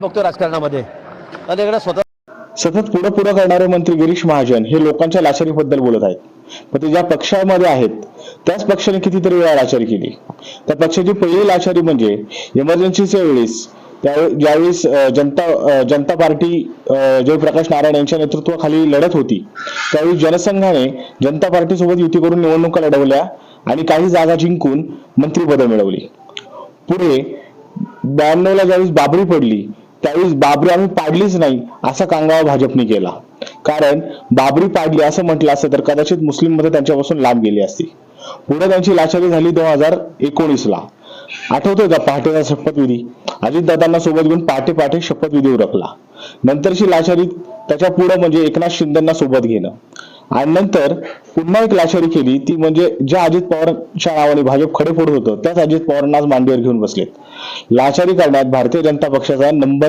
बघतो राजकारणामध्ये आणि इकडे स्वतः सतत पुढे करणारे मंत्री गिरीश महाजन हे लोकांच्या लाचारीबद्दल बोलत आहेत. पण ते ज्या पक्षामध्ये आहेत त्याच पक्षाने कितीतरी वेळा लाचारी केली. त्या पक्षाची पहिली लाचारी म्हणजे इमर्जन्सीच्या वेळेस ज्यावेळेस जनता पार्टी जयप्रकाश नारायण यांच्या नेतृत्वाखाली लढत होती, त्यावेळी जनसंघाने जनता पार्टी सोबत युती करून निवडणुका लढवल्या आणि काही जागा जिंकून मंत्रिपद मिळवली. पुढे 92ला ज्यावेळेस बाबरी पडली त्यावेळेस बाबरी आम्ही पाडलीच नाही असा कांगावा भाजपने केला. कारण बाबरी पाडली असं म्हटलं असतं तर कदाचित मुस्लिम मतं त्यांच्यापासून लांब गेली असती. पुढे त्यांची लाचारी झाली 2019ला. आठवतोय का पहाटेचा शपथविधी? अजितदादांना सोबत घेऊन पहाटे शपथविधी उरकला. नंतरची लाचारी त्याच्या पुढे म्हणजे एकनाथ शिंदेना सोबत घेणं. आणि नंतर पुन्हा एक लाचारी केली, ती म्हणजे ज्या अजित पवारांच्या नावाने भाजप खडेफोड होतं त्याच अजित पवारांना आज मांडीवर घेऊन बसलेत. लाचारी करण्यात भारतीय जनता पक्षाचा नंबर